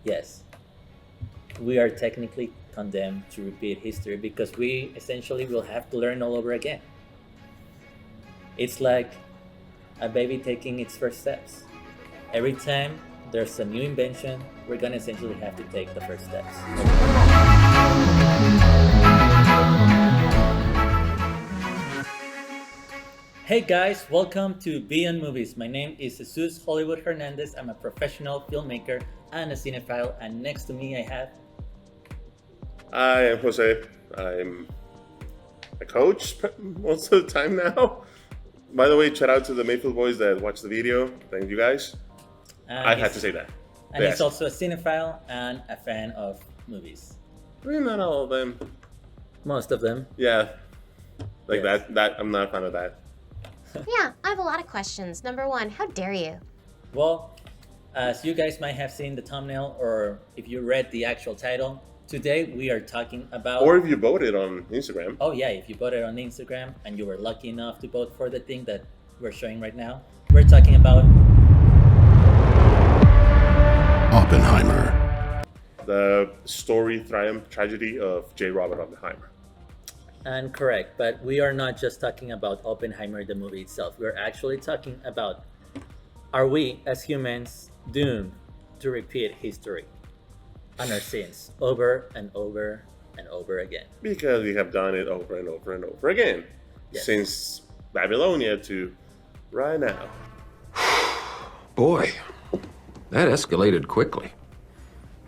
yes, we are technically condemned to repeat history because we essentially will have to learn all over again. It's like a baby taking its first steps. Every time there's a new invention, we're gonna essentially have to take the first steps. Hey guys, welcome to Beyond Movies. My name is Jesus Hollywood Hernandez. I'm a professional filmmaker and a cinephile, and next to me I have. I am Jose. I'm a coach most of the time now. By the way, shout out to the Mayfield boys that watched the video. Thank you guys. I had to say that. And he's also a cinephile and a fan of movies. I mean, not all of them. Most of them. Yeah. Like Yes. that. I'm not a fan of that. Yeah, I have a lot of questions. Number one, how dare you? Well, as you guys might have seen the thumbnail, or if you read the actual title, today we are talking about. Or if you voted on Instagram. Oh yeah, if you voted on Instagram and you were lucky enough to vote for the thing that we're showing right now, we're talking about Oppenheimer. The story, triumph, tragedy of J. Robert Oppenheimer. And correct, but we are not just talking about Oppenheimer, the movie itself. We're actually talking about, are we as humans doomed to repeat history and our sins over and over and over again? Because we have done it over and over and over again. Yes. Since Babylonia to right now. Boy, that escalated quickly.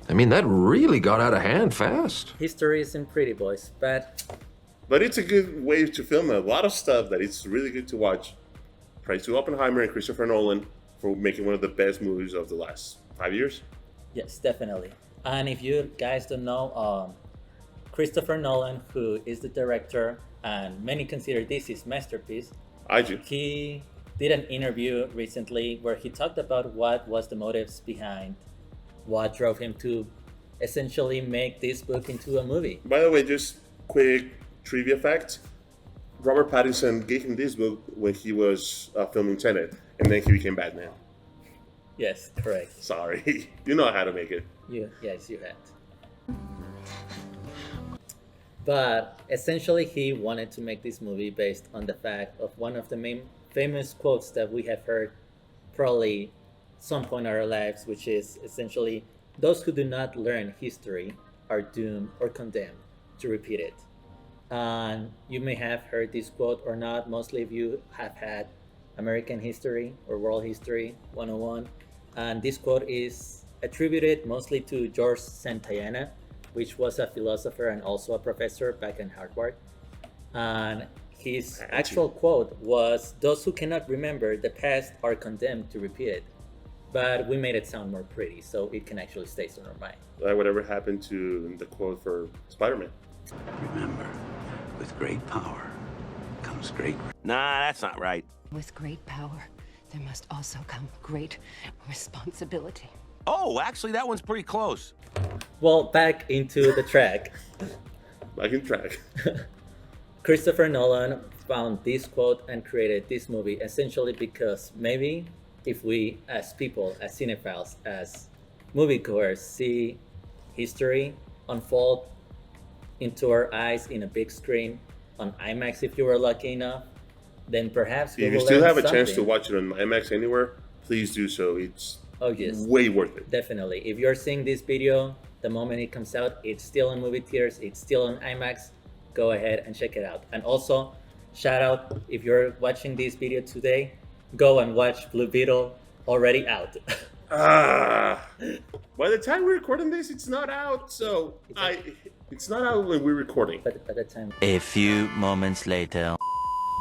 I mean, that really got out of hand fast. History isn't pretty, boys, But it's a good way to film a lot of stuff that it's really good to watch. Praise to Oppenheimer and Christopher Nolan for making one of the best movies of the last 5 years. yes, definitely. And if you guys don't know, Christopher Nolan, who is the director, and many consider this his masterpiece, I do. he did an interview recently where he talked about what was the motives behind what drove him to essentially make this book into a movie. By the way, just quick trivia fact. Robert Pattinson gave him this book when he was filming Tenet, and then he became Batman. Yes, correct. Sorry. You know how to make it. Yes, you had. But essentially, he wanted to make this movie based on the fact of one of the main famous quotes that we have heard probably some point in our lives, which is essentially, those who do not learn history are doomed or condemned to repeat it. And you may have heard this quote or not. Mostly of you have had American history or world history 101. And this quote is attributed mostly to George Santayana, which was a philosopher and also a professor back in Harvard. And his actual quote was, those who cannot remember the past are condemned to repeat it. But we made it sound more pretty, so it can actually stay in our mind. Like whatever happened to the quote for Spider-Man. Remember, with great power comes great. Nah, that's not right. With great power, there must also come great responsibility. Oh, actually, that one's pretty close. Well, back into the track. Back in track. Christopher Nolan found this quote and created this movie essentially because maybe if we as people, as cinephiles, as moviegoers see history unfold into our eyes in a big screen on IMAX, if you were lucky enough, then perhaps we If you will still learn have a chance to something. watch it on IMAX anywhere, please do so. It's Oh yes, way worth it. definitely. If you're seeing this video the moment it comes out, it's still in movie theaters, it's still on IMAX, go ahead and check it out. And also, shout out, if you're watching this video today, go and watch Blue Beetle, already out. By the time we're recording this, it's not out. So it's not out when we're recording. But by the time, A few moments later.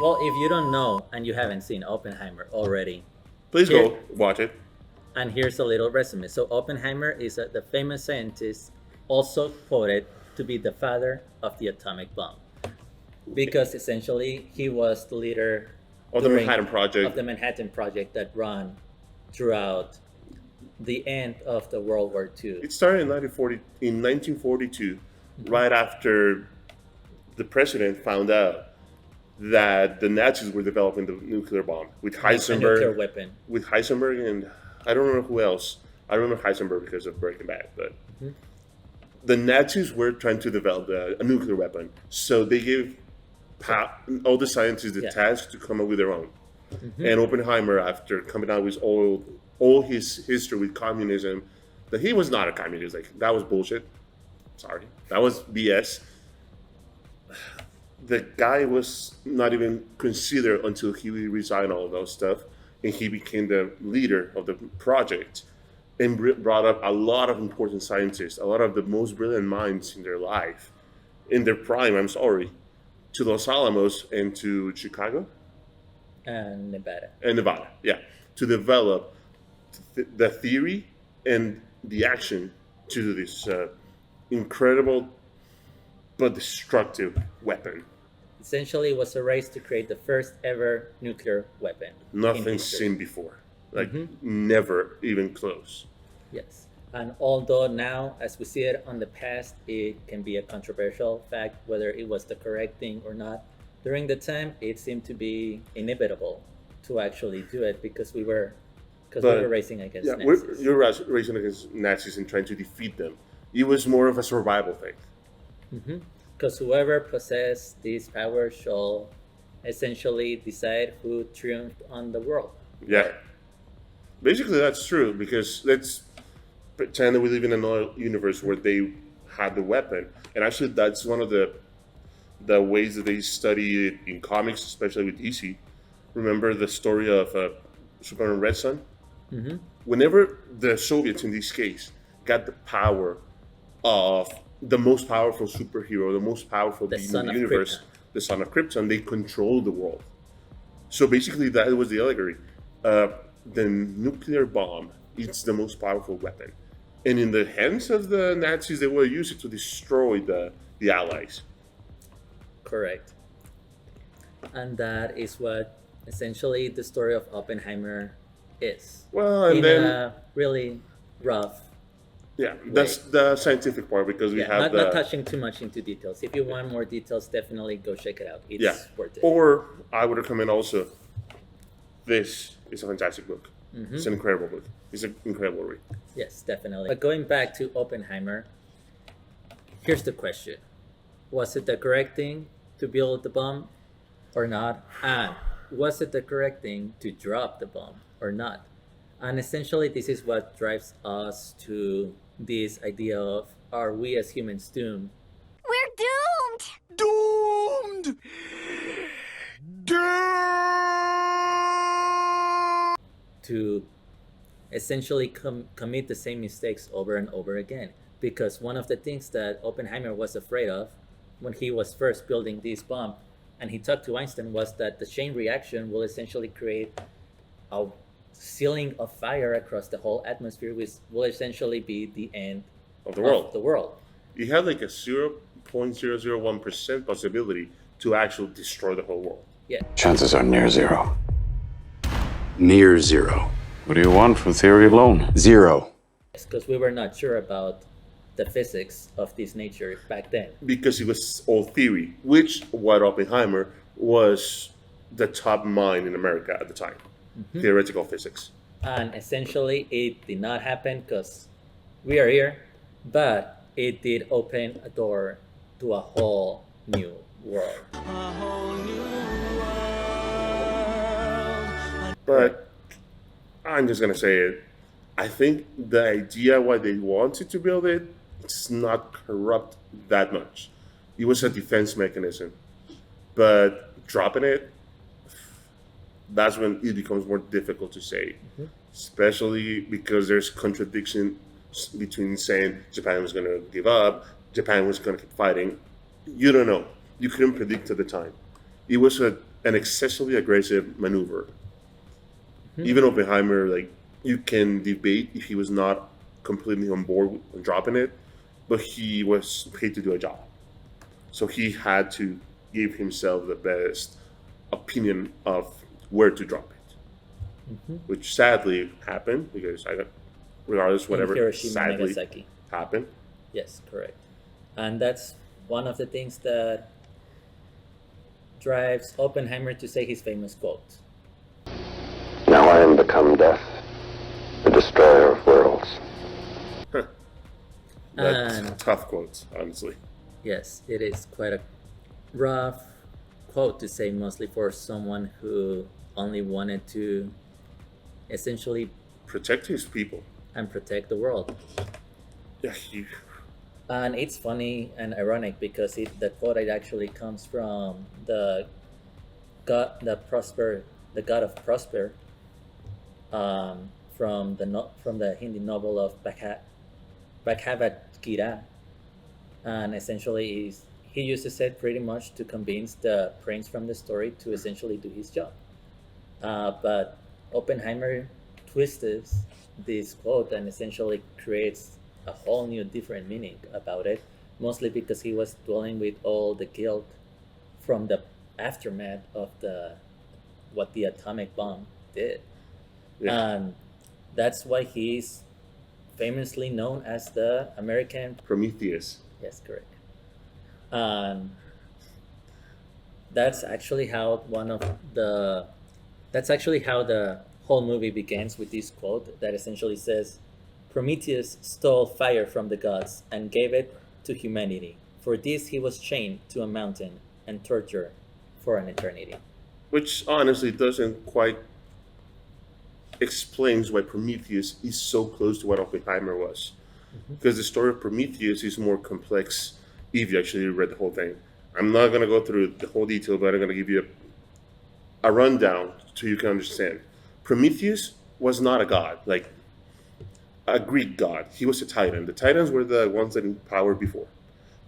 well, if you don't know and you haven't seen Oppenheimer already, Please Here. go watch it. and here's a little resume. So Oppenheimer is the famous scientist, also quoted to be the father of the atomic bomb, because essentially he was the leader Of the during- Manhattan Project. of the Manhattan Project that ran throughout the end of the World War II. It started in 1942, right after the president found out that the Nazis were developing the nuclear bomb with A nuclear Heisenberg, weapon. and I don't know who else. I remember Heisenberg because of Breaking Bad, but the Nazis were trying to develop a nuclear weapon, so they gave all the scientists the task to come up with their own. And Oppenheimer, after coming out with all his history with communism, that he was not a communist, like that was bullshit. Sorry, that was BS. The guy was not even considered until he resigned all of those stuff, and he became the leader of the project, and brought up a lot of important scientists, a lot of the most brilliant minds in their life, in their prime. I'm sorry, to Los Alamos and to Chicago And Nevada. and Nevada, yeah, to develop the theory and the action to this incredible but destructive weapon. Essentially, it was a race to create the first ever nuclear weapon. in Nothing history. seen before, like never even close. Yes. And although now, as we see it on the past, it can be a controversial fact whether it was the correct thing or not, during the time, it seemed to be inevitable to actually do it because we were racing against Nazis. You're racing against Nazis and trying to defeat them. It was more of a survival thing. Because whoever possessed these powers shall essentially decide who triumphed on the world. Yeah. Basically, that's true, because let's pretend that we live in another universe where they had the weapon. And actually, that's one of the ways that they study it in comics, especially with DC. Remember the story of Superman Red Son? Whenever the Soviets, in this case, got the power of the most powerful superhero, the most powerful being in the universe, the son of Krypton, they controlled the world. So basically, that was the allegory. The nuclear bomb, it's the most powerful weapon. And in the hands of the Nazis, they will use it to destroy the Allies. Correct. And that is what essentially the story of Oppenheimer is. Well, and in then a really rough. yeah, that's the scientific part, because we have not touching too much into details. If you want more details, definitely go check it out. It's worth it. Or I would recommend also, this is a fantastic book. It's an incredible book. It's an incredible read. Yes, definitely. But going back to Oppenheimer, here's the question. Was it the correct thing to build the bomb or not? And was it the correct thing to drop the bomb or not? And essentially, this is what drives us to this idea of, are we as humans doomed? We're doomed! Doomed! To essentially commit the same mistakes over and over again. Because one of the things that Oppenheimer was afraid of when he was first building this bomb, and he talked to Einstein, was that the chain reaction will essentially create a ceiling of fire across the whole atmosphere, which will essentially be the end Of the world. Of the world. You had like a 0.001% possibility to actually destroy the whole world. Yeah. Chances are near zero. Near zero. What do you want from theory alone? Zero. Because we were not sure about the physics of this nature back then. Because it was all theory, which what Oppenheimer was the top mind in America at the time. Theoretical physics. And essentially, it did not happen because we are here, but it did open a door to a whole new world. But I'm just gonna say it. I think the idea why they wanted to build it, it's not corrupt that much. It was a defense mechanism. But dropping it, that's when it becomes more difficult to say. Especially because there's contradiction between saying Japan was gonna give up, Japan was gonna keep fighting. You don't know. You couldn't predict at the time. It was an excessively aggressive maneuver. Even Oppenheimer, like, you can debate if he was not completely on board with dropping it, but he was paid to do a job. So he had to give himself the best opinion of where to drop it. Which sadly happened, because regardless, whatever Hiroshima, sadly Nagasaki. happened. Yes, correct. And that's one of the things that drives Oppenheimer to say his famous quote. Now I am become death, the destroyer of worlds. That's And tough quotes, honestly. yes, it is quite a rough quote to say, mostly for someone who only wanted to essentially Protect his people. and protect the world. Yeah, And it's funny and ironic because the quote it actually comes from the god of prosper, from the Hindi novel of Bhagavad Gita, and essentially he uses it pretty much to convince the prince from the story to essentially do his job. But Oppenheimer twists this quote and essentially creates a whole new different meaning about it, mostly because he was dwelling with all the guilt from the aftermath of what the atomic bomb did. yeah. And that's why he's famously known as the American. Prometheus. Yes, correct. And that's actually how the whole movie begins, with this quote that essentially says, Prometheus stole fire from the gods and gave it to humanity. For this he was chained to a mountain and tortured for an eternity. Which honestly doesn't quite explains why Prometheus is so close to what Oppenheimer was. Because the story of Prometheus is more complex if you actually read the whole thing. I'm not going to go through the whole detail, but I'm going to give you a rundown so you can understand. Prometheus was not a god, like a Greek god. He was a titan. The titans were the ones that in power before.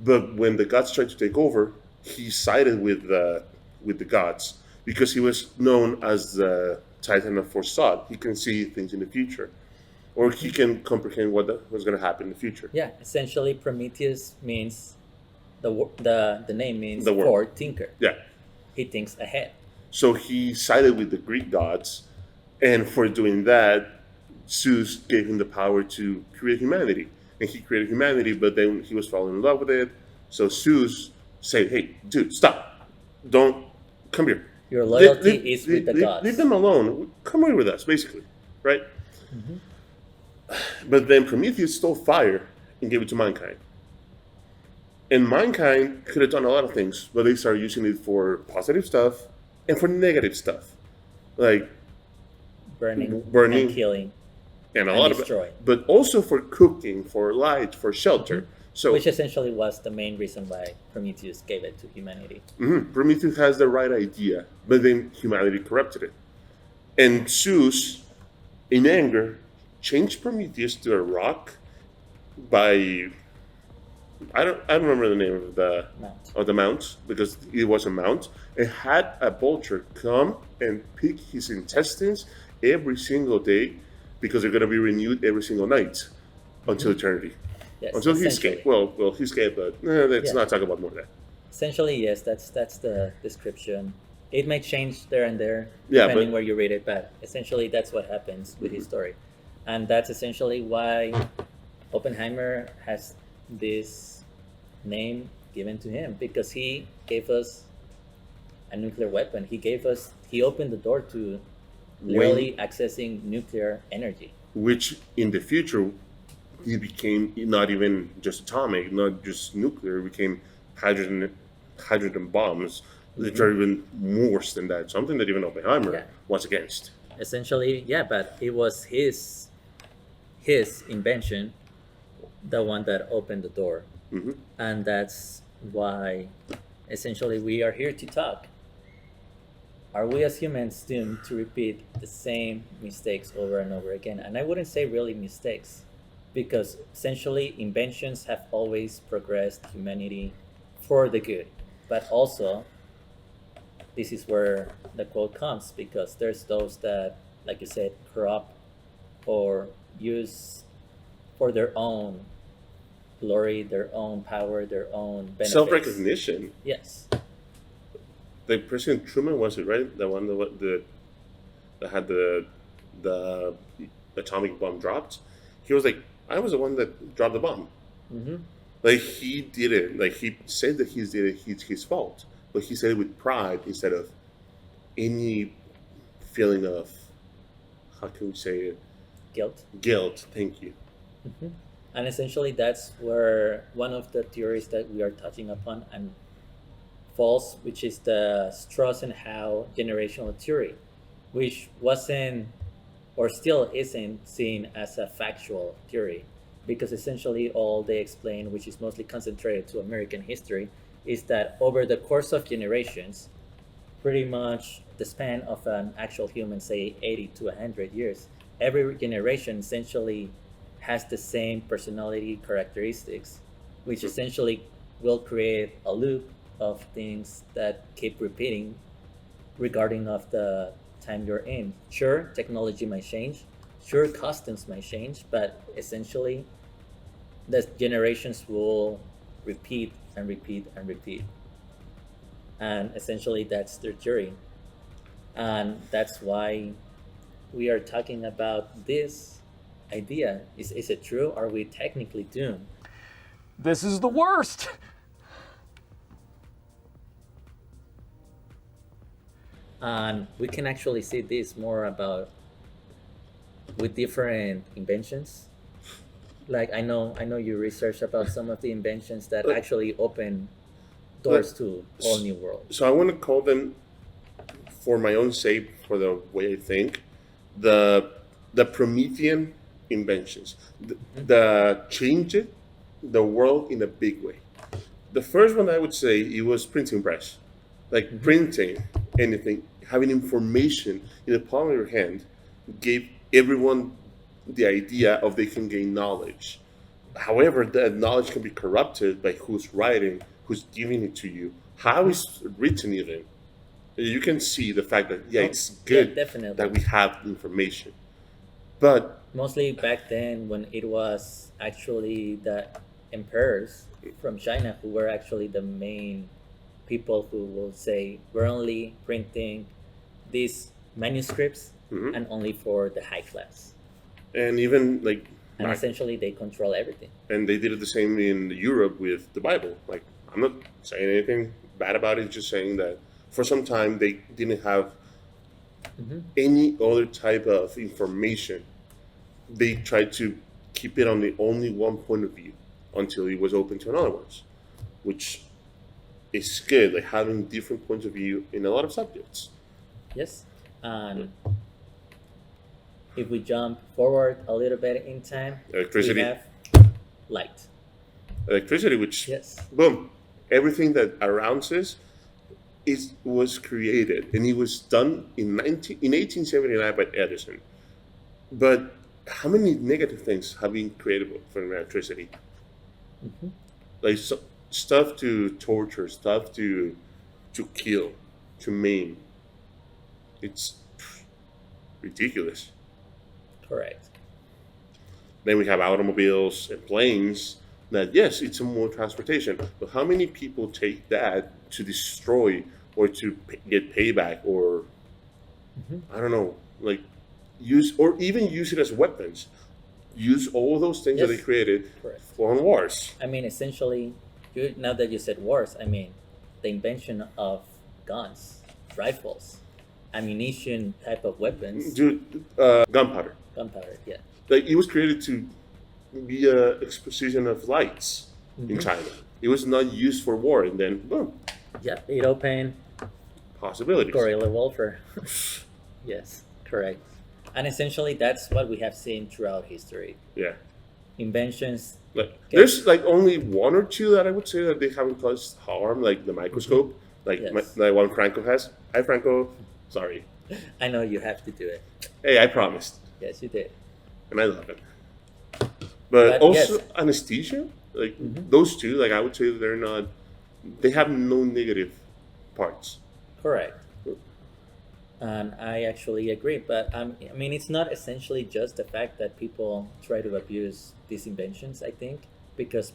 But when the gods tried to take over, he sided with the gods because he was known as the titan of forethought. He can see things in the future, or he can comprehend what was going to happen in the future. Yeah, essentially Prometheus means the name means The word. for tinker. Yeah. He thinks ahead. So he sided with the Greek gods, and for doing that, Zeus gave him the power to create humanity. And he created humanity, but then he was falling in love with it. So Zeus said, "Hey, dude, stop! Don't come here. Your loyalty is with the gods." Leave them alone. Come here with us, basically, right?" But then Prometheus stole fire and gave it to mankind. And mankind could have done a lot of things, but they started using it for positive stuff and for negative stuff, like burning Burning. and killing, and a And lot destroy. but also for cooking, for light, for shelter. So which essentially was the main reason why Prometheus gave it to humanity. Prometheus has the right idea, but then humanity corrupted it. And Zeus, in anger, changed Prometheus to a rock by I don't remember the name of the mount because it was a mount. It had a vulture come and pick his intestines every single day because they're going to be renewed every single night until eternity. Yes, Until he essentially. escaped. Well, he escaped, but let's Yeah. not talk about more of that. Essentially, yes, that's the description. It may change there and there, Yeah, depending but- where you read it, but essentially that's what happens with his story. And that's essentially why Oppenheimer has this name given to him, because he gave us a nuclear weapon. He opened the door to literally accessing nuclear energy. Which in the future, it became not even just atomic, not just nuclear. It became hydrogen bombs, which are even worse than that. Something that even Oppenheimer Yeah. was against. Essentially, yeah, but it was his invention, the one that opened the door. And that's why essentially we are here to talk. Are we as humans doomed to repeat the same mistakes over and over again? And I wouldn't say really mistakes, because essentially inventions have always progressed humanity for the good. But also, this is where the quote comes, because there's those that, like you said, corrupt or use for their own glory, their own power, their own benefits. Self-recognition. Yes. Like President Truman, was it right? The one that had the atomic bomb dropped. He was like, I was the one that dropped the bomb. Like he did it. Like he said that he did it. It's his fault, but he said it with pride instead of any feeling of, how can we say it? Guilt. Guilt. Thank you. Mhm. And essentially, that's where one of the theories that we are touching upon and false, which is the Strauss and Howe generational theory, which wasn't or still isn't seen as a factual theory, because essentially all they explain, which is mostly concentrated to American history, is that over the course of generations, pretty much the span of an actual human, say 80 to 100 years, every generation essentially has the same personality characteristics, which essentially will create a loop of things that keep repeating regarding of the time you're in. Sure, technology might change, sure, customs might change, but essentially the generations will repeat and repeat and repeat. And essentially that's their theory. And that's why we are talking about this idea. Is it true? Are we technically doomed? This is the worst. And we can actually see this more about with different inventions. Like I know you research about some of the inventions that actually open doors to all new worlds. So I want to call them, for my own sake, for the way I think, the Promethean inventions, the change it, the world in a big way. The first one I would say it was printing press, like printing anything, having information in the palm of your hand, gave everyone the idea of they can gain knowledge. However, that knowledge can be corrupted by who's writing, who's giving it to you, how it's written even. You can see the fact that it's good definitely. that we have information, but Mostly back then when it was actually the emperors from China who were actually the main people who will say we're only printing these manuscripts and only for the high class. and even like And essentially they control everything. and they did it the same in Europe with the Bible. Like, I'm not saying anything bad about it, just saying that for some time they didn't have any other type of information. They tried to keep it on the only one point of view until it was open to another ones, which is good, like having different points of view in a lot of subjects. Yes. And if we jump forward a little bit in time, Electricity. we have light. Electricity, which Yes. boom, everything that around us was created, and it was done in 1879 by Edison. But how many negative things have been created from electricity? Like stuff to torture, stuff to kill, to maim. It's ridiculous. Correct. Then we have automobiles and planes. That yes, it's a more transportation, but how many people take that to destroy or to get payback, or I don't know, like use or even use it as weapons? Use all those things that Yes. they created Correct. for on wars. I mean, essentially, now that you said wars, I mean, the invention of guns, rifles, ammunition type of weapons, Dude, gunpowder. gunpowder, yeah. Like it was created to be a exposition of lights in China. It was not used for war, and then boom, Yeah, it opened possibilities. guerrilla warfare. Yes, correct. And essentially, that's what we have seen throughout history. Yeah. Inventions. Like there's like only one or two that I would say that they haven't caused harm, like the microscope, like Yes. like one Franco has. Hi Franco, sorry. I know you have to do it. Hey, I promised, Yes, you did. and I love it. But But also yes. anesthesia, like those two, like I would say they're not. They have no negative parts. Correct. And I actually agree. But I mean, it's not essentially just the fact that people try to abuse these inventions, I think, because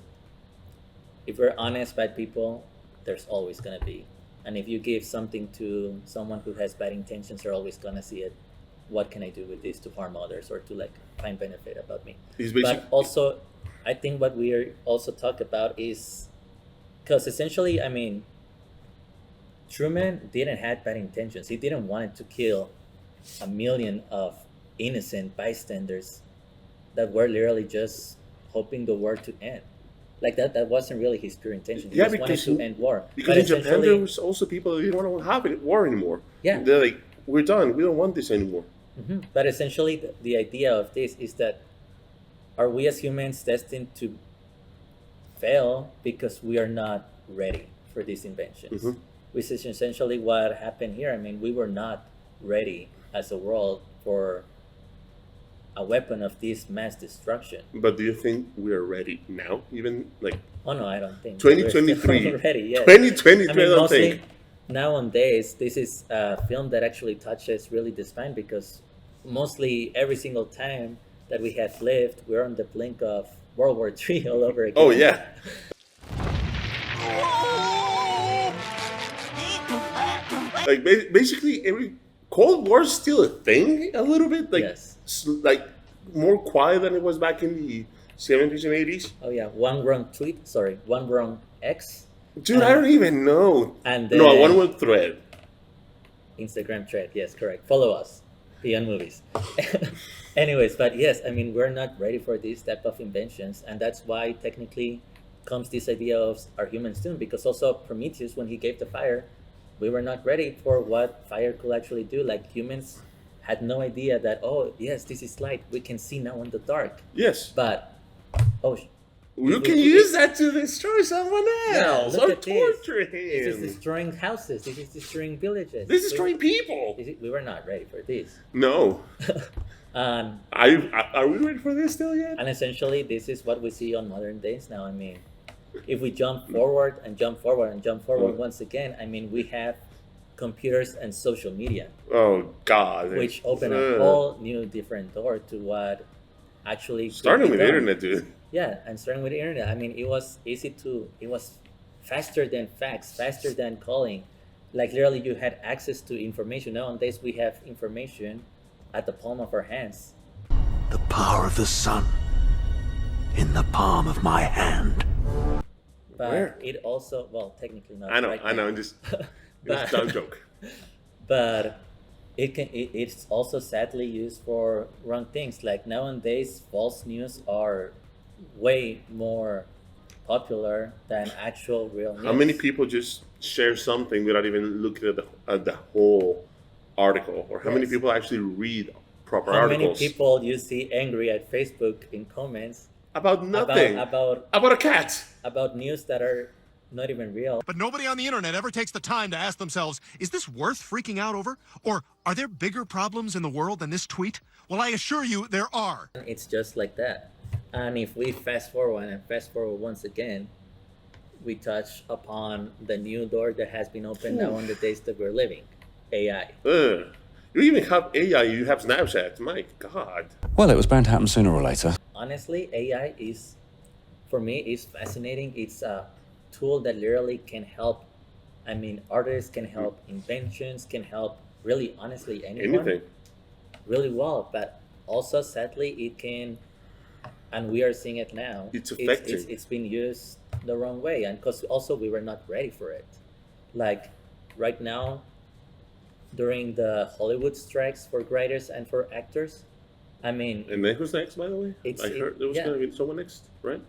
if we're honest, bad people, there's always going to be. And if you give something to someone who has bad intentions, they're always going to see it. What can I do with this to harm others or to like find benefit about me? It's basic. But also, I think what we are also talk about is because essentially, I mean, Truman didn't have bad intentions. He didn't want to kill a million of innocent bystanders. that were literally just hoping the war to end. Like that wasn't really his pure intention. He Yeah, just wanted because to end war. because But in Japan essentially, there was also people that didn't want to have it war anymore. Yeah. They're like, we're done. We don't want this anymore. But essentially, the idea of this is that are we as humans destined to fail because we are not ready for these inventions? Which is essentially what happened here. I mean, we were not ready as a world for a weapon of this mass destruction. But do you think we are ready now? Even like Oh no, I don't think 2023. we're ready. Yes. 2023, I mean, I don't mostly think. nowadays, this is a film that actually touches really the spine because mostly every single time that we have lived, we're on the blink of World War III all over again. Oh yeah. Like basically every Cold War is still a thing a little bit. Like Yes. like more quiet than it was back in the 70s and 80s. Oh yeah, one wrong tweet. Sorry, one wrong X. Dude, I don't even know. And No, then- one word thread. Instagram thread. Yes, correct. Follow us. Beyond Movies. Anyways, but yes, I mean, we're not ready for this type of inventions, and that's why technically comes this idea of our humans doom, because also Prometheus, when he gave the fire, we were not ready for what fire could actually do. Like humans had no idea that, oh yes, this is light, we can see now in the dark. Yes. But oh, You can use that to destroy someone else look or at this. torture This is him. destroying houses. This is destroying villages. This is destroying people. We were not ready for this. No. Um, Are we ready for this still yet? And essentially, this is what we see on modern days now. I mean, if we jump forward and jump forward and jump forward once again, I mean, we have computers and social media, Oh God. which open a whole new different door to what actually could Starting be with the done. internet, dude. Yeah, and starting with the internet. I mean, it was faster than fax, faster than calling. Like literally, you had access to information. Nowadays, we have information at the palm of our hands. The power of the sun in the palm of my hand. But Where? it also, well, technically not. I know. right I know. now. I'm just. But- It's a dumb joke. But it's also sadly used for wrong things. Like nowadays, false news are way more popular than actual real news. How many people just share something without even looking at the whole article, or how many Yes. people actually read proper How articles many people you see angry at Facebook in comments about nothing? about About a cat. about news that are not even real? But nobody on the internet ever takes the time to ask themselves, is this worth freaking out over? Or are there bigger problems in the world than this tweet? Well, I assure you there are. It's just like that. And if we fast forward and fast forward once again, we touch upon the new door that has been opened now on the days that we're living. AI. You even have AI. You have Snapchat. My God. Well, it was bound to happen sooner or later. Honestly, AI is, for me, is fascinating. It's a tool that literally can help. I mean, artists can help, inventions can help, really, honestly, anyone Anything. really well. But also, sadly, it can, and we are seeing it now. It's affecting. It's been used the wrong way, and because also we were not ready for it. Like right now, during the Hollywood strikes for writers and for actors, I mean, And then who's next, by the way? I heard there was yeah. going to be someone next, right?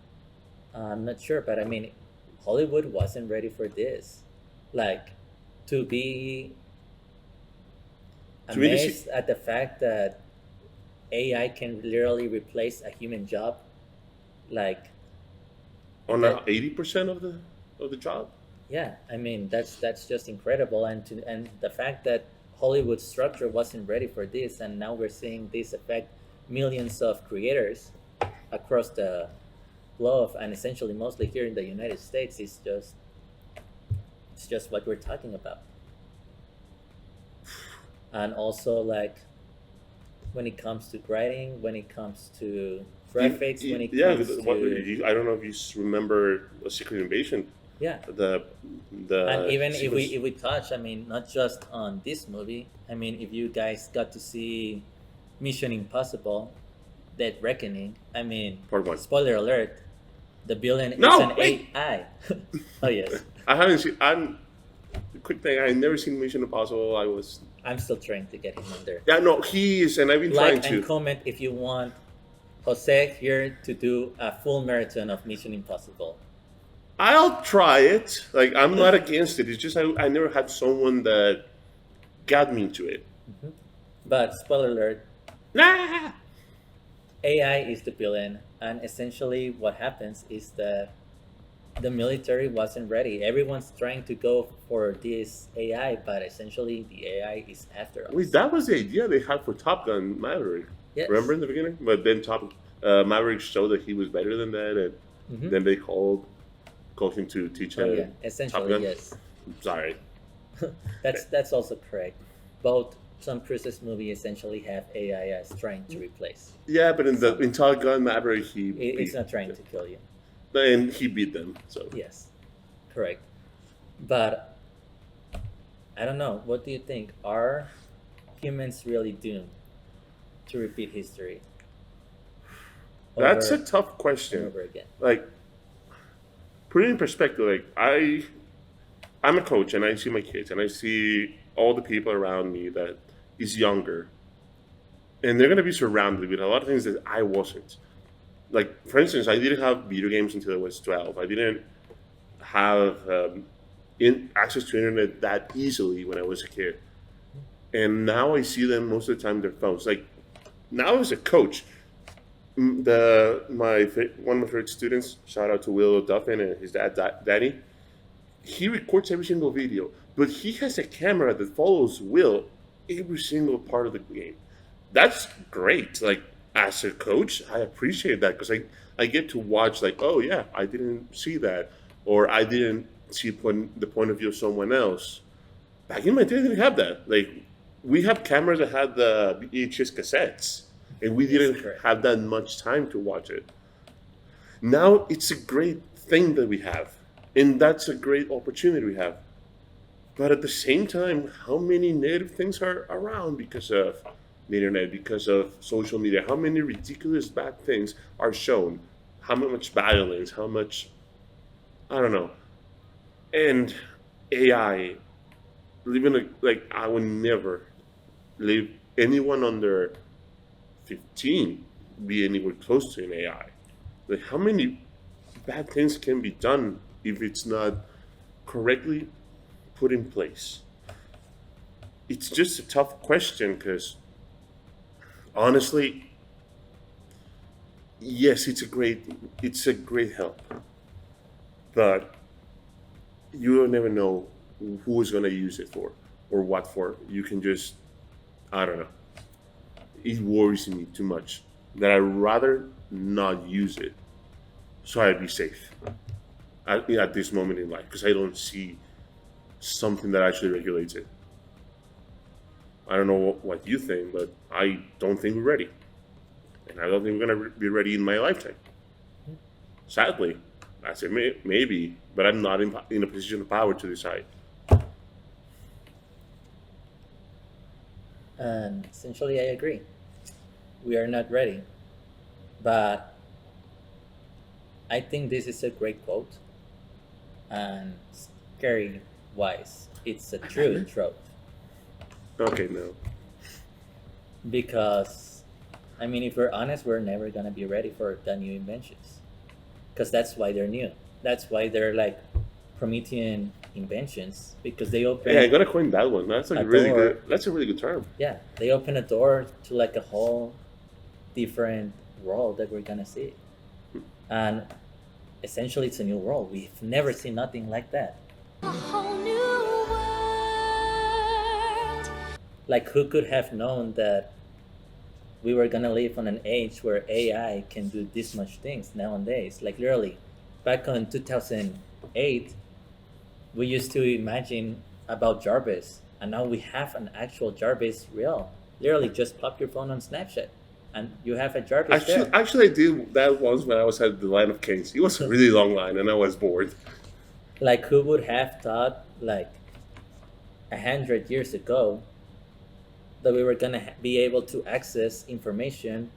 I'm not sure, but I mean, Hollywood wasn't ready for this. Like, to be To me, this amazed at the fact that AI can literally replace a human job, like, On that- 80% of the job. yeah, I mean, that's just incredible. And the fact that Hollywood structure wasn't ready for this, and now we're seeing this affect millions of creators across the globe, and essentially mostly here in the United States, it's just what we're talking about. And also, like, when it comes to writing, when it comes to graphics, when it comes to I don't know if you remember A Secret Invasion. yeah. The And even if sequence- we touch, I mean, not just on this movie. I mean, if you guys got to see Mission Impossible, Dead Reckoning. I mean, Part one. spoiler alert: the villain No, is an wait. AI. Oh yes, I haven't seen. Quick thing. I've never seen Mission Impossible. I'm still trying to get him on there. Yeah, no, he is, and I've been Like trying and to. comment if you want Jose here to do a full marathon of Mission Impossible. I'll try it. Like, I'm not against it. It's just I never had someone that got me into it. But spoiler alert, Nah. AI is the villain, and essentially what happens is that the military wasn't ready. Everyone's trying to go for this AI, but essentially the AI is after us. Wait, that was the idea they had for Top Gun Maverick. Yes. Remember in the beginning? But then Maverick showed that he was better than that, and then they called him to teach him. Oh, yeah, Top essentially, Gun. yes. Sorry. That's also correct. Both Tom Cruise's movie essentially have AI as trying to replace. Yeah, but in Top Gun Maverick, It's not trying to kill you. and he beat them. So Yes, correct. But I don't know. What do you think? Are humans really doomed to repeat history? that's a over tough and question. over again. Like, put it in perspective. Like, I'm a coach, and I see my kids, and I see all the people around me that is younger, and they're gonna be surrounded with a lot of things that I wasn't. Like, for instance, I didn't have video games until I was 12. I didn't have access to internet that easily when I was a kid, and now I see them most of the time on their phones. Like, now as a coach, one of my favorite students, shout out to Will Duffin and his dad, Danny. He records every single video, but he has a camera that follows Will every single part of the game. That's great. Like, as a coach, I appreciate that because I get to watch, like, oh yeah, I didn't see that, or I didn't see the point of view of someone else. Back in my day, I didn't have that. Like, we have cameras that had the VHS cassettes, and we didn't have that much time to watch it. Now it's a great thing that we have, and that's a great opportunity we have. But at the same time, how many negative things are around because of the internet, because of social media? How many ridiculous bad things are shown? How much violence? How much, I don't know. And AI, like, I would never leave anyone under 15 be anywhere close to an AI. Like, how many bad things can be done if it's not correctly put in place? It's just a tough question because, honestly, yes, it's a great help, but you will never know who is going to use it for or what for. You can just, I don't know. It worries me too much that I'd rather not use it so I'd be safe at this moment in life because I don't see something that actually regulates it. I don't know what you think, but I don't think we're ready. And I don't think we're going to be ready in my lifetime. Sadly, I say maybe, but I'm not in a position of power to decide. And essentially, I agree. We are not ready. But I think this is a great quote. And scary wise, it's a true trope. Okay, no. Because, I mean, if we're honest, we're never going to be ready for the new inventions. Because that's why they're new. That's why they're like Promethean inventions. Because they open... Yeah, I gotta coin that one. That's a really door. good. That's a really good term. Yeah, they open a door to like a whole different world that we're gonna see. And essentially it's a new world. We've never seen nothing like that. A whole new world. Like, who could have known that we were gonna live on an age where AI can do this much things nowadays? Like, literally, back in 2008, we used to imagine about Jarvis, and now we have an actual Jarvis real. Literally, just pop your phone on Snapchat, and you have a Jarvis there. Actually, I did that once when I was at the line of Kings. It was a really long line, and I was bored. Like, who would have thought, like, 100 years ago, that we were gonna be able to access information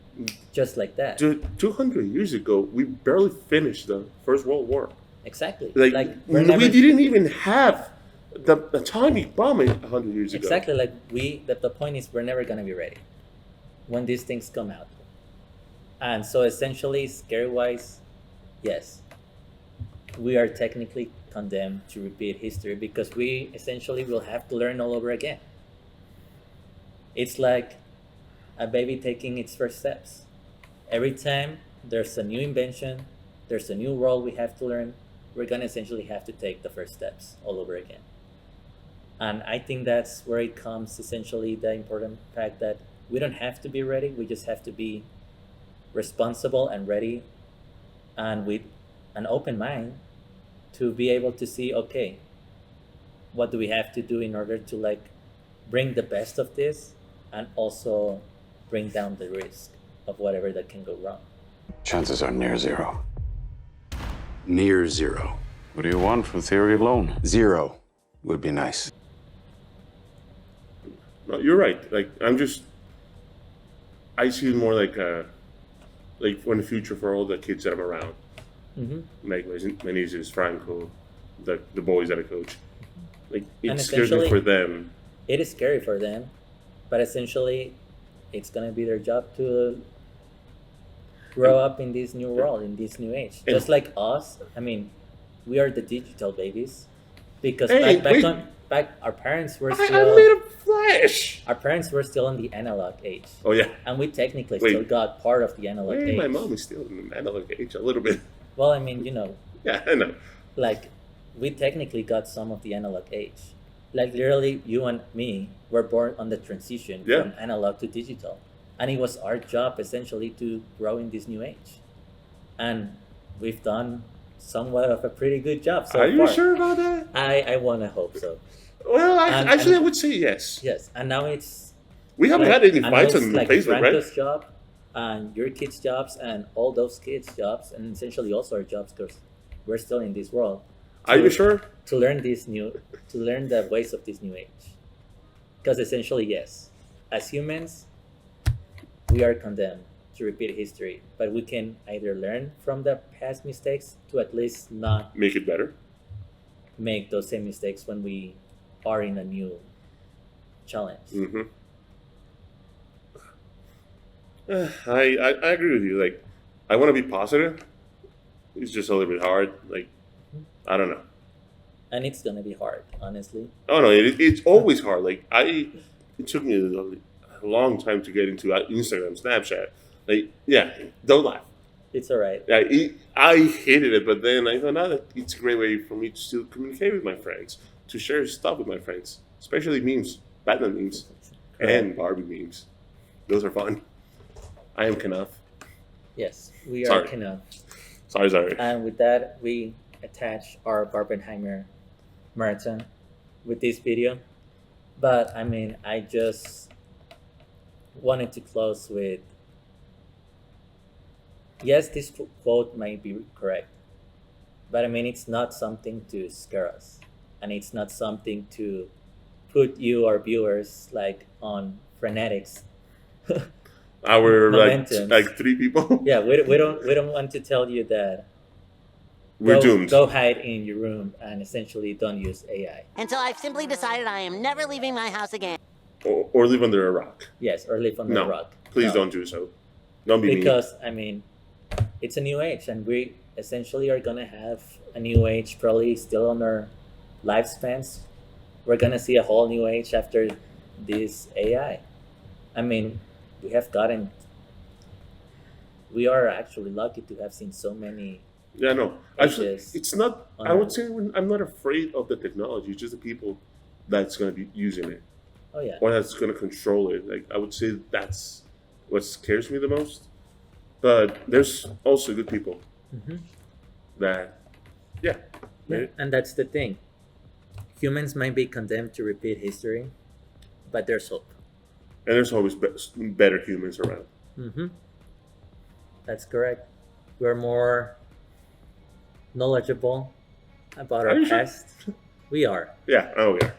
just like that? Dude, 200 years ago, we barely finished the First World War. Exactly. Like we didn't even have the atomic bomb 100 years ago. Exactly. Like, the point is, we're never gonna be ready when these things come out. And so essentially, scary wise, yes, we are technically condemned to repeat history because we essentially will have to learn all over again. It's like a baby taking its first steps. Every time there's a new invention, there's a new role we have to learn, we're going to essentially have to take the first steps all over again. And I think that's where it comes essentially the important fact that we don't have to be ready, we just have to be responsible and ready and with an open mind to be able to see, okay, what do we have to do in order to like bring the best of this and also bring down the risk of whatever that can go wrong. Chances are near zero. Near zero. What do you want from theory alone? Zero would be nice. No, you're right. Like I see it more like in the future for all the kids that I'm around. Mm-hmm. Like my nieces, Franco, the boys that I coach. Like And it scares me essentially- for them. It is scary for them, but essentially it's going to be their job to grow up in this new world, in this new age. And- Just like us, I mean, we are the digital babies because Hey, back wait. back our parents were I still made a flash. our parents were still in the analog age, Oh yeah. and we technically Wait. still got part of the analog Hey, age. my mom is still in the analog age a little bit. Well, I mean, you know, Yeah, I know. like we technically got some of the analog age. Like literally, you and me were born on the transition Yeah. from analog to digital, and it was our job essentially to grow in this new age, and we've done somewhat of a pretty good job so Are you far. sure about that? I want to hope so. Well, And- actually, and- I would say yes. Yes, and now it's We haven't like, had any and fights it's on like Facebook, right? Franco's job, and your kids' jobs, and all those kids' jobs, and essentially also our jobs because we're still in this world. Are you sure? To learn the ways of this new age, because essentially, yes, as humans, we are condemned to repeat history, but we can either learn from the past mistakes to at least not Make it better. make those same mistakes when we are in a new challenge. Mm-hmm. I agree with you. Like, I want to be positive. It's just a little bit hard. Like, I don't know. And it's gonna be hard, honestly. Oh no, it's always hard. Like it took me a long time to get into Instagram, Snapchat. Like, yeah, don't laugh. It's all right. I hated it, but then I found out that it's a great way for me to still communicate with my friends, to share stuff with my friends, especially memes, Batman memes, and Barbie memes. Those are fun. I am Knuff. Yes, we are Sorry. Knuff. Sorry. And with that, we attach our Barbenheimer marathon with this video. But I mean, I just wanted to close with yes, this quote might be correct, but I mean, it's not something to scare us, and it's not something to put you, our viewers, like on frenetics. Our Momentums. like 3 people. Yeah, we don't want to tell you that We're doomed. Go hide in your room and essentially don't use AI. Until I've simply decided I am never leaving my house again. Or live under a rock. Yes, or live on the No, rock. please No. don't do so. Don't be mean. Because I mean, it's a new age, and we essentially are gonna have a new age probably still on our lifespans. We're gonna see a whole new age after this AI. I mean, we are actually lucky to have seen so many. Yeah, no. Actually, Ages it's not. on I would Earth. say I'm not afraid of the technology. It's just the people that's going to be using it, Oh yeah, or that's going to control it. Like I would say that's what scares me the most. But there's also good people Mhm. that, yeah, Yeah, and that's the thing. Humans might be condemned to repeat history, but there's hope. and there's always better humans around. Mm-hmm. That's correct. We're more knowledgeable about Are our you sure? past. We are. Yeah, oh yeah.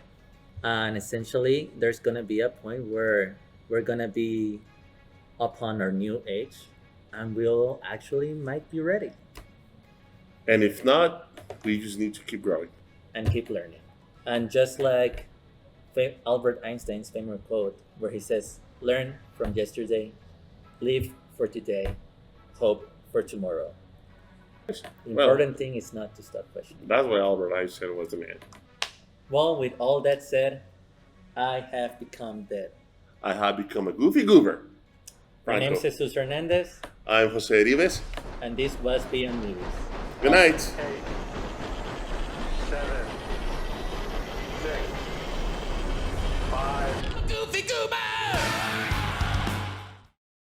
And essentially, there's going to be a point where we're going to be upon our new age and we'll actually might be ready And if not, we just need to keep growing. and keep learning. And just like Albert Einstein's famous quote where he says, learn from yesterday, live for today, hope for tomorrow. The Well, important thing is not to stop questioning. that's why Albert Einstein was the man. Well, with all that said, I have become dead. I have become a goofy goober. My name is Franco. Jesus Hernandez, I'm Jose Rives. and this was Beyond Movies. Good night. 8, 7, 6, 5. Goofy Goober!